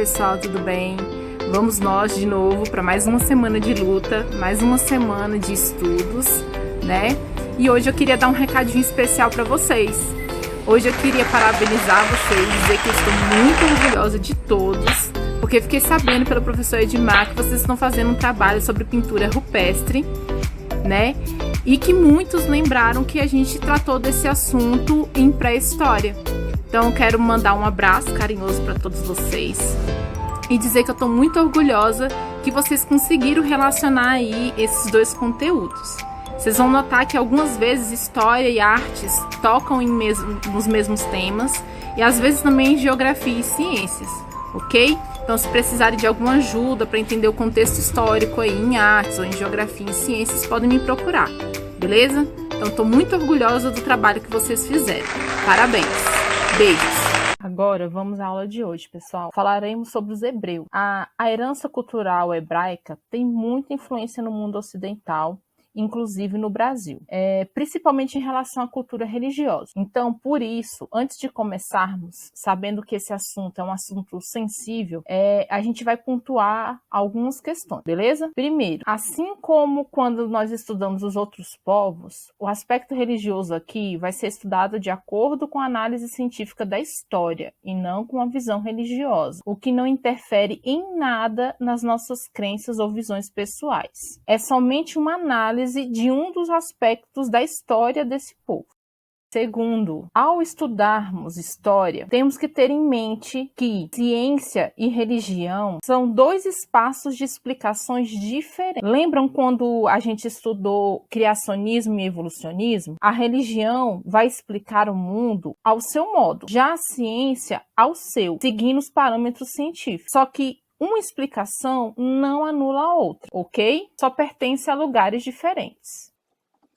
pessoal, tudo bem? Vamos nós de novo para mais uma semana de luta, mais uma semana de estudos, né? E hoje eu queria dar um recadinho especial para vocês. Hoje eu queria parabenizar vocês, dizer que eu estou muito orgulhosa de todos, porque fiquei sabendo pelo professor Edmar que vocês estão fazendo um trabalho sobre pintura rupestre, né? E que muitos lembraram que a gente tratou desse assunto em pré-história. Então eu quero mandar um abraço carinhoso para todos vocês e dizer que eu estou muito orgulhosa que vocês conseguiram relacionar aí esses dois conteúdos. Vocês vão notar que algumas vezes história e artes tocam nos mesmos temas e às vezes também geografia e ciências, ok? Então se precisarem de alguma ajuda para entender o contexto histórico aí em artes ou em geografia e ciências, podem me procurar, beleza? Então estou muito orgulhosa do trabalho que vocês fizeram. Parabéns! Beijos! Agora vamos à aula de hoje, pessoal. Falaremos sobre os hebreus. A herança cultural hebraica tem muita influência no mundo ocidental, inclusive no Brasil, principalmente em relação à cultura religiosa. Então, por isso, antes de começarmos, sabendo que esse assunto é um assunto sensível, a gente vai pontuar algumas questões, beleza? Primeiro, assim como quando nós estudamos os outros povos, o aspecto religioso aqui vai ser estudado de acordo com a análise científica da história e não com a visão religiosa, o que não interfere em nada nas nossas crenças ou visões pessoais. É somente uma análise de um dos aspectos da história desse povo. Segundo, ao estudarmos história, temos que ter em mente que ciência e religião são dois espaços de explicações diferentes. Lembram quando a gente estudou criacionismo e evolucionismo? A religião vai explicar o mundo ao seu modo, já a ciência ao seu, seguindo os parâmetros científicos. Só que uma explicação não anula a outra, ok? Só pertence a lugares diferentes.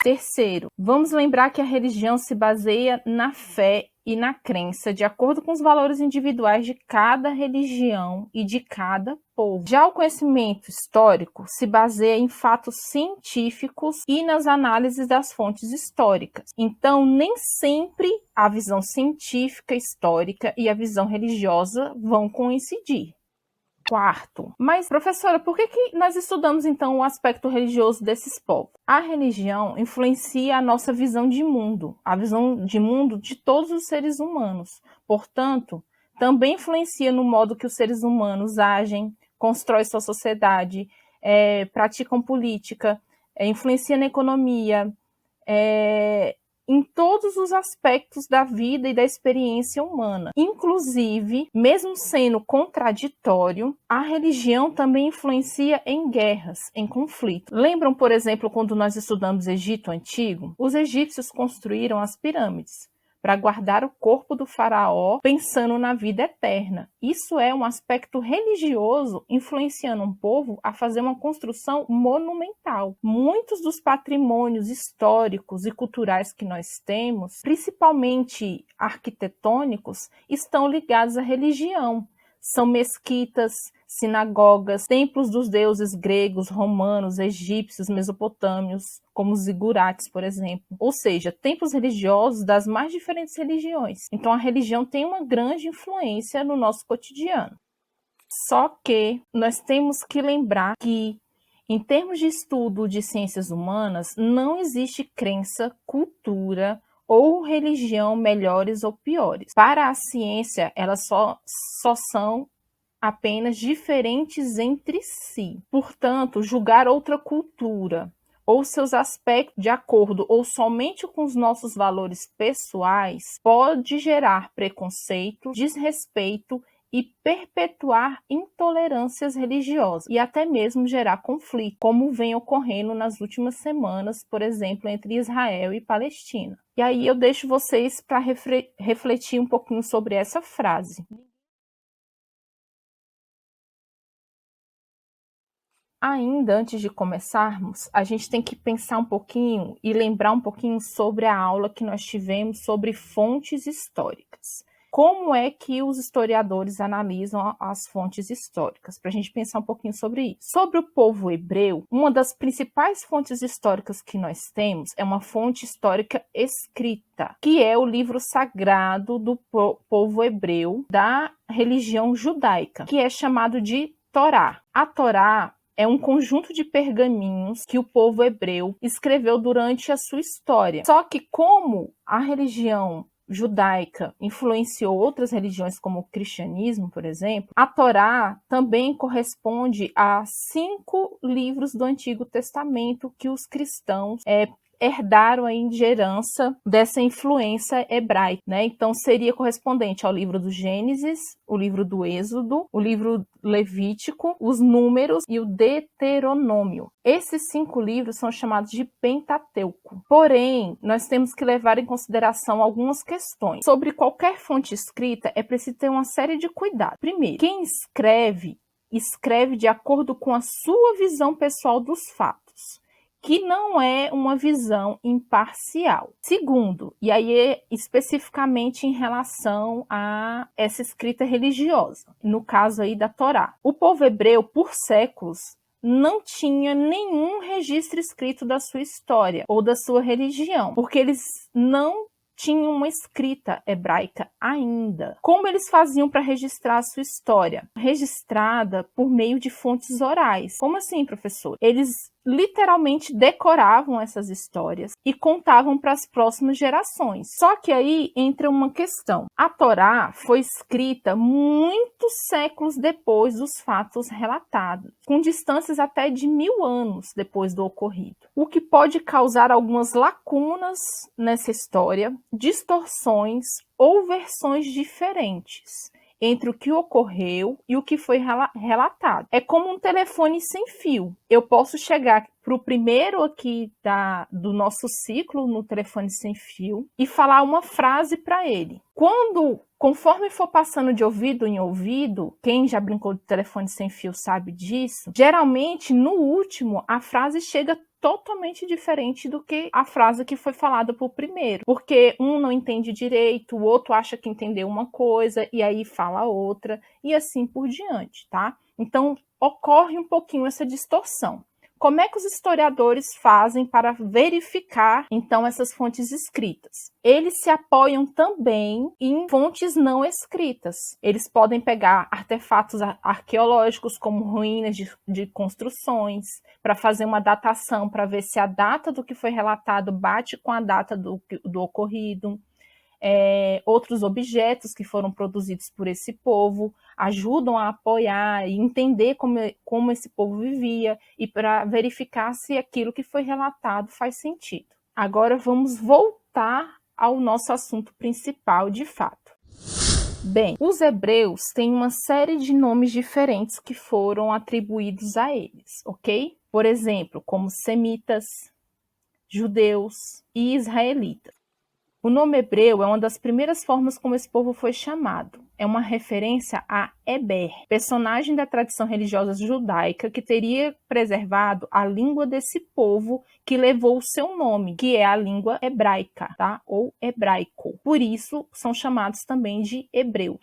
Terceiro, vamos lembrar que a religião se baseia na fé e na crença de acordo com os valores individuais de cada religião e de cada povo. Já o conhecimento histórico se baseia em fatos científicos e nas análises das fontes históricas. Então, nem sempre a visão científica histórica e a visão religiosa vão coincidir. Quarto, mas professora, por que nós estudamos então o aspecto religioso desses povos? A religião influencia a nossa visão de mundo, a visão de mundo de todos os seres humanos. Portanto, também influencia no modo que os seres humanos agem, constroem sua sociedade, praticam política, influencia na economia, em todos os aspectos da vida e da experiência humana. Inclusive, mesmo sendo contraditório, a religião também influencia em guerras, em conflitos. Lembram, por exemplo, quando nós estudamos Egito Antigo? Os egípcios construíram as pirâmides para guardar o corpo do faraó pensando na vida eterna. Isso é um aspecto religioso influenciando um povo a fazer uma construção monumental. Muitos dos patrimônios históricos e culturais que nós temos, principalmente arquitetônicos, estão ligados à religião. São mesquitas, sinagogas, templos dos deuses gregos, romanos, egípcios, mesopotâmios, como os zigurates, por exemplo. Ou seja, templos religiosos das mais diferentes religiões. Então a religião tem uma grande influência no nosso cotidiano. Só que nós temos que lembrar que, em termos de estudo de ciências humanas, não existe crença, cultura ou religião melhores ou piores. Para a ciência, elas só são apenas diferentes entre si. Portanto, julgar outra cultura ou seus aspectos de acordo ou somente com os nossos valores pessoais pode gerar preconceito, desrespeito e perpetuar intolerâncias religiosas e até mesmo gerar conflito, como vem ocorrendo nas últimas semanas, por exemplo, entre Israel e Palestina. E aí eu deixo vocês para refletir um pouquinho sobre essa frase. Ainda antes de começarmos, a gente tem que pensar um pouquinho e lembrar um pouquinho sobre a aula que nós tivemos sobre fontes históricas. como é que os historiadores analisam as fontes históricas, para a gente pensar um pouquinho sobre isso. Sobre o povo hebreu, uma das principais fontes históricas que nós temos é uma fonte histórica escrita, que é o livro sagrado do povo hebreu da religião judaica, que é chamado de Torá. A Torá é um conjunto de pergaminhos que o povo hebreu escreveu durante a sua história. Só que como a religião judaica influenciou outras religiões, como o cristianismo, por exemplo, a Torá também corresponde a 5 livros do Antigo Testamento que os cristãos herdaram aí de herança dessa influência hebraica, né? Então seria correspondente ao livro do Gênesis, o livro do Êxodo, o livro Levítico, os Números e o Deuteronômio. Esses 5 livros são chamados de Pentateuco. Porém, nós temos que levar em consideração algumas questões. Sobre qualquer fonte escrita, é preciso ter uma série de cuidados. Primeiro, quem escreve de acordo com a sua visão pessoal dos fatos, que não é uma visão imparcial. Segundo, e aí é especificamente em relação a essa escrita religiosa, no caso aí da Torá. O povo hebreu, por séculos, não tinha nenhum registro escrito da sua história ou da sua religião, porque eles não tinham uma escrita hebraica ainda. Como eles faziam para registrar a sua história? Registrada por meio de fontes orais. Como assim, professor? Eles literalmente decoravam essas histórias e contavam para as próximas gerações. Só que aí entra uma questão. A Torá foi escrita muitos séculos depois dos fatos relatados, com distâncias até de 1000 anos depois do ocorrido, o que pode causar algumas lacunas nessa história, distorções ou versões diferentes entre o que ocorreu e o que foi relatado. É como um telefone sem fio. Eu posso chegar para o primeiro aqui do nosso ciclo no telefone sem fio e falar uma frase para ele. Conforme for passando de ouvido em ouvido, quem já brincou de telefone sem fio sabe disso, geralmente no último a frase chega totalmente diferente do que a frase que foi falada por primeiro, porque um não entende direito, o outro acha que entendeu uma coisa e aí fala outra e assim por diante, tá? Então ocorre um pouquinho essa distorção. Como é que os historiadores fazem para verificar, então, essas fontes escritas? Eles se apoiam também em fontes não escritas. Eles podem pegar artefatos arqueológicos, como ruínas de construções, para fazer uma datação, para ver se a data do que foi relatado bate com a data do ocorrido. Outros objetos que foram produzidos por esse povo ajudam a apoiar e entender como esse povo vivia e para verificar se aquilo que foi relatado faz sentido. Agora vamos voltar ao nosso assunto principal de fato. Bem, os hebreus têm uma série de nomes diferentes que foram atribuídos a eles, ok? Por exemplo, como semitas, judeus e israelitas. O nome hebreu é uma das primeiras formas como esse povo foi chamado. É uma referência a Eber, personagem da tradição religiosa judaica que teria preservado a língua desse povo que levou o seu nome, que é a língua hebraica, tá? Ou hebraico. Por isso, são chamados também de hebreus.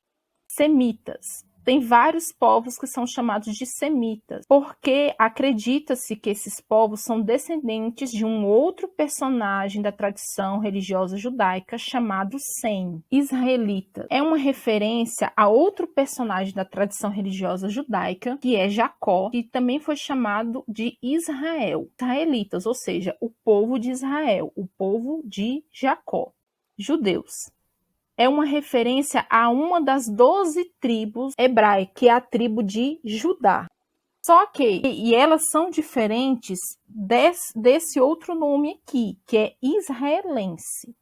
Semitas. Tem vários povos que são chamados de semitas, porque acredita-se que esses povos são descendentes de um outro personagem da tradição religiosa judaica chamado Sem. Israelita é uma referência a outro personagem da tradição religiosa judaica, que é Jacó, que também foi chamado de Israel. Israelitas, ou seja, o povo de Israel, o povo de Jacó. Judeus é uma referência a uma das 12 tribos hebraicas, que é a tribo de Judá. Só que, e elas são diferentes desse outro nome aqui, que é israelense.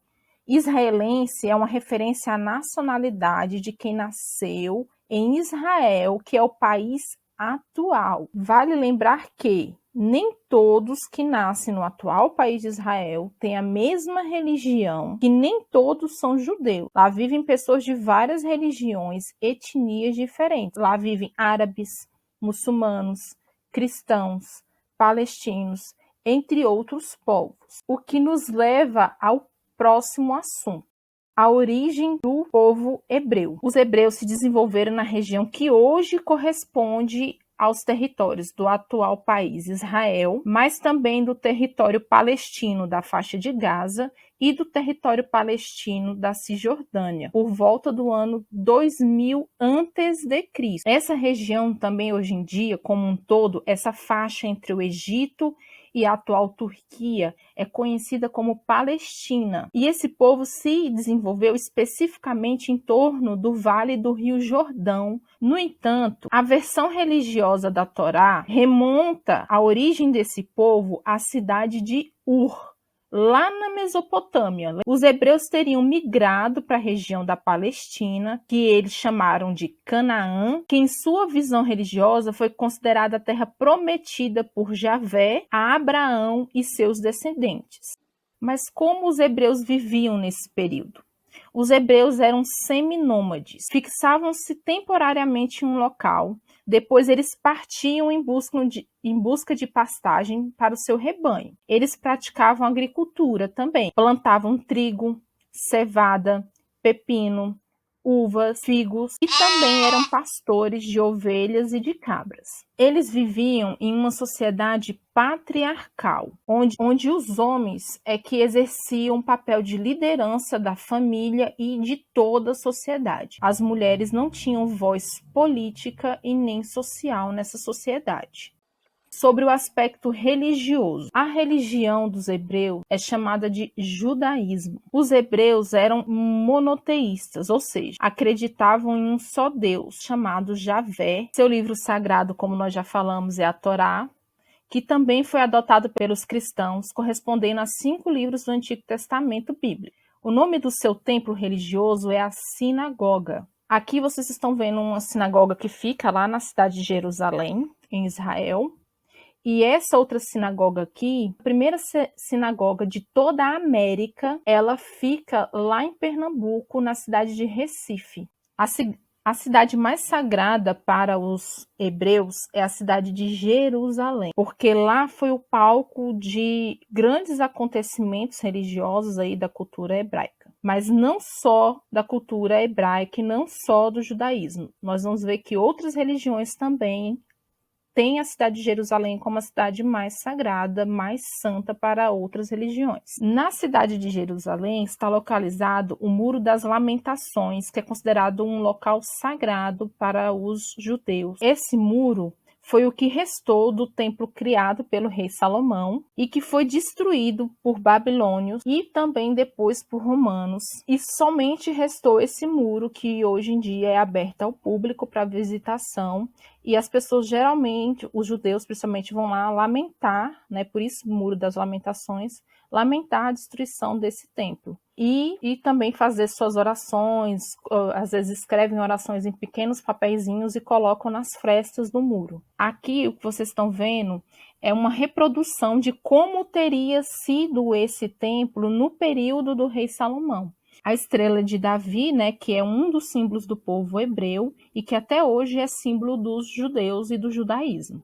Israelense é uma referência à nacionalidade de quem nasceu em Israel, que é o país atual. Vale lembrar que nem todos que nascem no atual país de Israel têm a mesma religião, que nem todos são judeus. Lá vivem pessoas de várias religiões, etnias diferentes. Lá vivem árabes, muçulmanos, cristãos, palestinos, entre outros povos. O que nos leva ao próximo assunto. a origem do povo hebreu. Os hebreus se desenvolveram na região que hoje corresponde aos territórios do atual país Israel, mas também do território palestino da faixa de Gaza e do território palestino da Cisjordânia, por volta do ano 2000 a.C. Essa região também hoje em dia, como um todo, essa faixa entre o Egito e a atual Turquia é conhecida como Palestina. E esse povo se desenvolveu especificamente em torno do Vale do Rio Jordão. No entanto, a versão religiosa da Torá remonta a origem desse povo à cidade de Ur, lá na Mesopotâmia. Os hebreus teriam migrado para a região da Palestina, que eles chamaram de Canaã, que em sua visão religiosa foi considerada a terra prometida por Javé a Abraão e seus descendentes. Mas como os hebreus viviam nesse período? Os hebreus eram seminômades, fixavam-se temporariamente em um local, depois eles partiam em busca de pastagem para o seu rebanho. Eles praticavam agricultura também, plantavam trigo, cevada, pepino, uvas, figos e também eram pastores de ovelhas e de cabras. Eles viviam em uma sociedade patriarcal, onde os homens é que exerciam o papel de liderança da família e de toda a sociedade. As mulheres não tinham voz política e nem social nessa sociedade. Sobre o aspecto religioso. A religião dos hebreus é chamada de judaísmo. Os hebreus eram monoteístas, ou seja, acreditavam em um só Deus, chamado Javé. Seu livro sagrado, como nós já falamos, é a Torá, que também foi adotado pelos cristãos, correspondendo a 5 livros do Antigo Testamento bíblico. O nome do seu templo religioso é a sinagoga. Aqui vocês estão vendo uma sinagoga que fica lá na cidade de Jerusalém, em Israel. E essa outra sinagoga aqui, a primeira sinagoga de toda a América, ela fica lá em Pernambuco, na cidade de Recife. A cidade mais sagrada para os hebreus é a cidade de Jerusalém, porque lá foi o palco de grandes acontecimentos religiosos aí da cultura hebraica. Mas não só da cultura hebraica e não só do judaísmo. Nós vamos ver que outras religiões também tem a cidade de Jerusalém como a cidade mais sagrada, mais santa para outras religiões. Na cidade de Jerusalém está localizado o Muro das Lamentações, que é considerado um local sagrado para os judeus. Esse muro foi o que restou do templo criado pelo rei Salomão e que foi destruído por babilônios e também depois por romanos. E somente restou esse muro que hoje em dia é aberto ao público para visitação. E as pessoas geralmente, os judeus principalmente, vão lá lamentar, né, por isso o Muro das Lamentações, lamentar a destruição desse templo. E também fazer suas orações, às vezes escrevem orações em pequenos papeizinhos e colocam nas frestas do muro. Aqui o que vocês estão vendo é uma reprodução de como teria sido esse templo no período do rei Salomão. A estrela de Davi, né, que é um dos símbolos do povo hebreu e que até hoje é símbolo dos judeus e do judaísmo.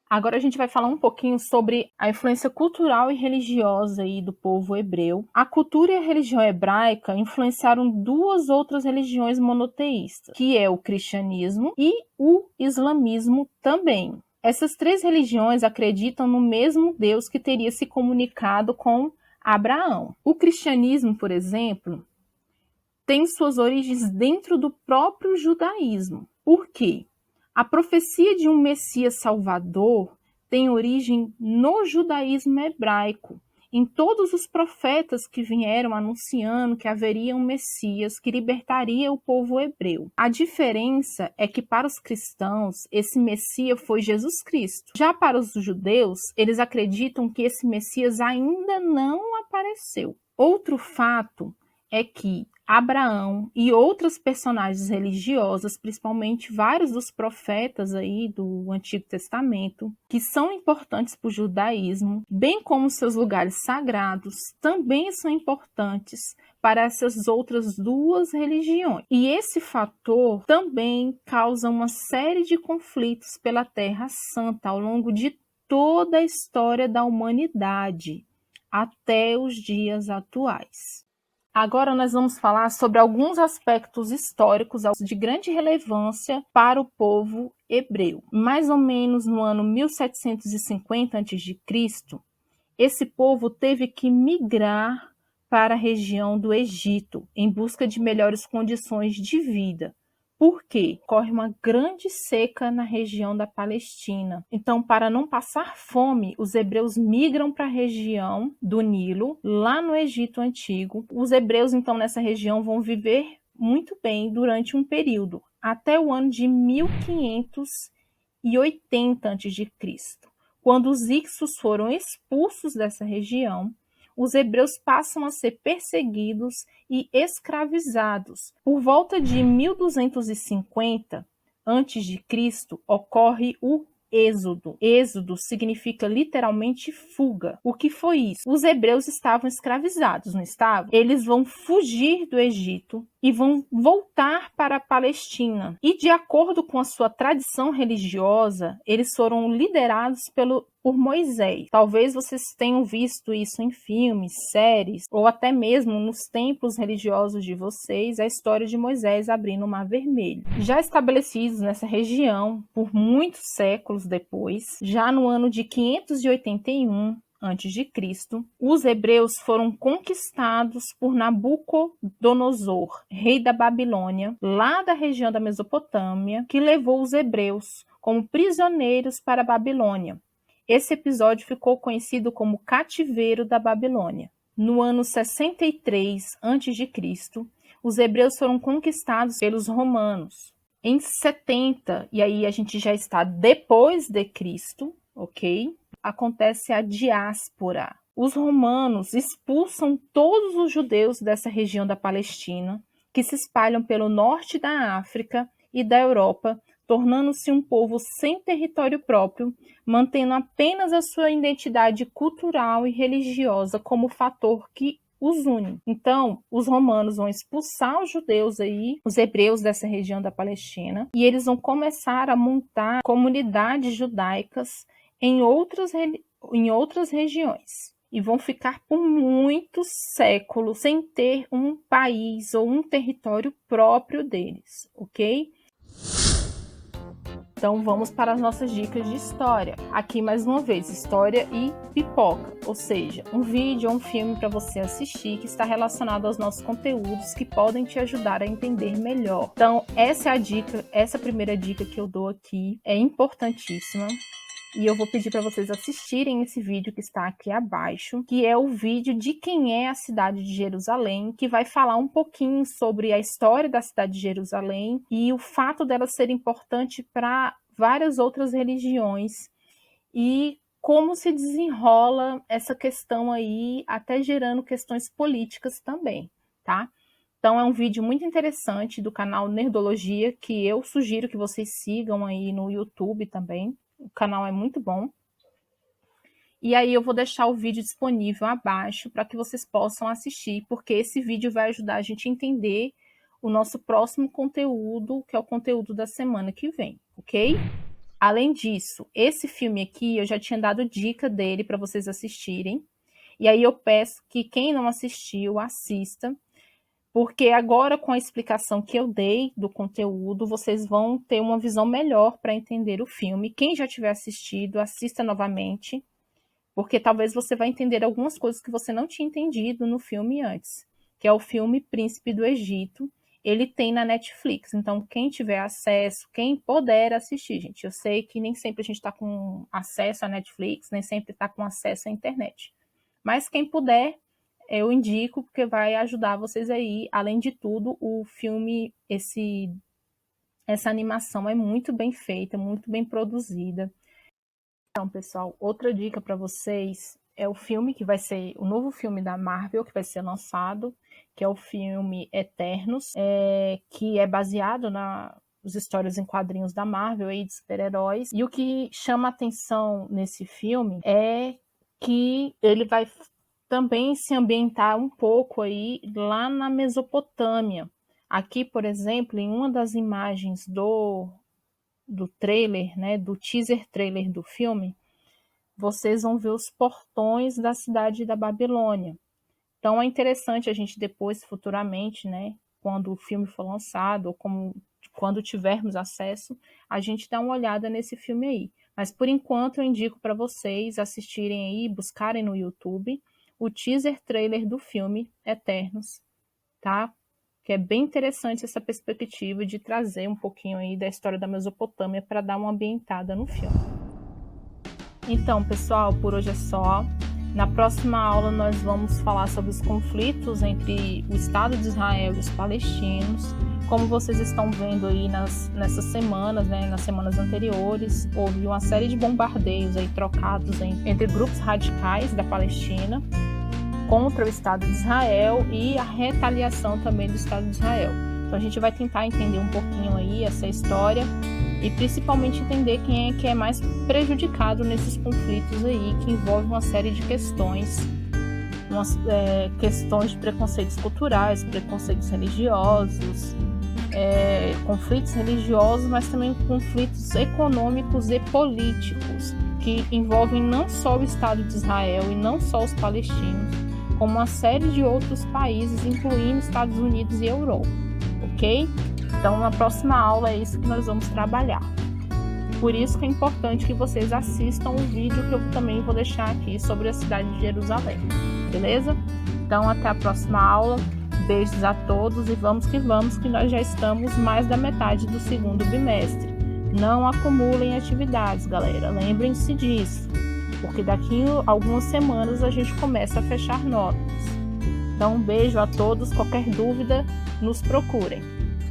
Agora a gente vai falar um pouquinho sobre a influência cultural e religiosa aí do povo hebreu. A cultura e a religião hebraica influenciaram 2 outras religiões monoteístas, que é o cristianismo e o islamismo também. Essas 3 religiões acreditam no mesmo Deus que teria se comunicado com Abraão. O cristianismo, por exemplo, tem suas origens dentro do próprio judaísmo. Por quê? A profecia de um Messias Salvador tem origem no judaísmo hebraico, em todos os profetas que vieram anunciando que haveria um Messias que libertaria o povo hebreu. A diferença é que para os cristãos, esse Messias foi Jesus Cristo. Já para os judeus, eles acreditam que esse Messias ainda não apareceu. Outro fato é que Abraão e outras personagens religiosas, principalmente vários dos profetas aí do Antigo Testamento, que são importantes para o judaísmo, bem como seus lugares sagrados, também são importantes para essas outras 2 religiões. E esse fator também causa uma série de conflitos pela Terra Santa ao longo de toda a história da humanidade, até os dias atuais. Agora nós vamos falar sobre alguns aspectos históricos de grande relevância para o povo hebreu. Mais ou menos no ano 1750 a.C., esse povo teve que migrar para a região do Egito em busca de melhores condições de vida. Por quê? Corre uma grande seca na região da Palestina. Então, para não passar fome, os hebreus migram para a região do Nilo, lá no Egito Antigo. Os hebreus, então, nessa região vão viver muito bem durante um período, até o ano de 1580 a.C. Quando os hicsos foram expulsos dessa região, os hebreus passam a ser perseguidos e escravizados. Por volta de 1250 a.C., ocorre o Êxodo. Êxodo significa literalmente fuga. O que foi isso? Os hebreus estavam escravizados, não estavam? Eles vão fugir do Egito e vão voltar para a Palestina. E de acordo com a sua tradição religiosa, eles foram liderados por Moisés. Talvez vocês tenham visto isso em filmes, séries, ou até mesmo nos templos religiosos de vocês, a história de Moisés abrindo o Mar Vermelho. Já estabelecidos nessa região por muitos séculos depois, já no ano de 581 a.C., os hebreus foram conquistados por Nabucodonosor, rei da Babilônia, lá da região da Mesopotâmia, que levou os hebreus como prisioneiros para a Babilônia. Esse episódio ficou conhecido como Cativeiro da Babilônia. No ano 63 a.C., os hebreus foram conquistados pelos romanos. Em 70, e aí a gente já está depois de Cristo, ok? Acontece a diáspora. Os romanos expulsam todos os judeus dessa região da Palestina, que se espalham pelo norte da África e da Europa, tornando-se um povo sem território próprio, mantendo apenas a sua identidade cultural e religiosa como fator que os une. Então, os romanos vão expulsar os judeus aí, os hebreus dessa região da Palestina, e eles vão começar a montar comunidades judaicas em outras regiões. E vão ficar por muitos séculos sem ter um país ou um território próprio deles, ok? Então vamos para as nossas dicas de história. Aqui mais uma vez, história e pipoca, ou seja, um vídeo ou um filme para você assistir que está relacionado aos nossos conteúdos que podem te ajudar a entender melhor. Então essa é a dica, essa primeira dica que eu dou aqui é importantíssima. E eu vou pedir para vocês assistirem esse vídeo que está aqui abaixo, que é o vídeo de quem é a cidade de Jerusalém, que vai falar um pouquinho sobre a história da cidade de Jerusalém e o fato dela ser importante para várias outras religiões e como se desenrola essa questão aí, até gerando questões políticas também, tá? Então é um vídeo muito interessante do canal Nerdologia, que eu sugiro que vocês sigam aí no YouTube também. O canal é muito bom. E aí eu vou deixar o vídeo disponível abaixo para que vocês possam assistir, porque esse vídeo vai ajudar a gente a entender o nosso próximo conteúdo, que é o conteúdo da semana que vem, ok? Além disso, esse filme aqui eu já tinha dado dica dele para vocês assistirem. E aí eu peço que quem não assistiu, assista. Porque agora, com a explicação que eu dei do conteúdo, vocês vão ter uma visão melhor para entender o filme. Quem já tiver assistido, assista novamente, porque talvez você vai entender algumas coisas que você não tinha entendido no filme antes, que é o filme Príncipe do Egito. Ele tem na Netflix, então quem tiver acesso, quem puder assistir, gente. Eu sei que nem sempre a gente está com acesso à Netflix, nem sempre está com acesso à internet. Mas quem puder, eu indico, porque vai ajudar vocês aí. Além de tudo, o filme, essa animação é muito bem feita, muito bem produzida. Então, pessoal, outra dica para vocês é o filme que vai ser o novo filme da Marvel, que vai ser lançado, que é o filme Eternos, que é baseado nas histórias em quadrinhos da Marvel aí de super-heróis. E o que chama atenção nesse filme é que ele vai também se ambientar um pouco aí lá na Mesopotâmia. Aqui, por exemplo, em uma das imagens do trailer, né, do teaser trailer do filme, vocês vão ver os portões da cidade da Babilônia. Então é interessante a gente depois, futuramente, né, quando o filme for lançado, ou quando tivermos acesso, a gente dá uma olhada nesse filme aí. Mas por enquanto eu indico para vocês assistirem aí, buscarem no YouTube o teaser trailer do filme Eternos, tá? Que é bem interessante essa perspectiva de trazer um pouquinho aí da história da Mesopotâmia para dar uma ambientada no filme. Então, pessoal, por hoje é só. Na próxima aula nós vamos falar sobre os conflitos entre o Estado de Israel e os palestinos. Como vocês estão vendo aí nessas semanas, né, nas semanas anteriores, houve uma série de bombardeios aí trocados entre grupos radicais da Palestina contra o Estado de Israel e a retaliação também do Estado de Israel. Então a gente vai tentar entender um pouquinho aí essa história e principalmente entender quem é que é mais prejudicado nesses conflitos aí, que envolve uma série de questões, questões de preconceitos culturais, preconceitos religiosos, conflitos religiosos, mas também conflitos econômicos e políticos, que envolvem não só o Estado de Israel e não só os palestinos, como uma série de outros países, incluindo Estados Unidos e Europa, ok? Então, na próxima aula é isso que nós vamos trabalhar. Por isso que é importante que vocês assistam o vídeo que eu também vou deixar aqui sobre a cidade de Jerusalém, beleza? Então, até a próxima aula. Beijos a todos e vamos, que nós já estamos mais da metade do segundo bimestre. Não acumulem atividades, galera. Lembrem-se disso, porque daqui a algumas semanas a gente começa a fechar notas. Então, um beijo a todos. Qualquer dúvida, nos procurem.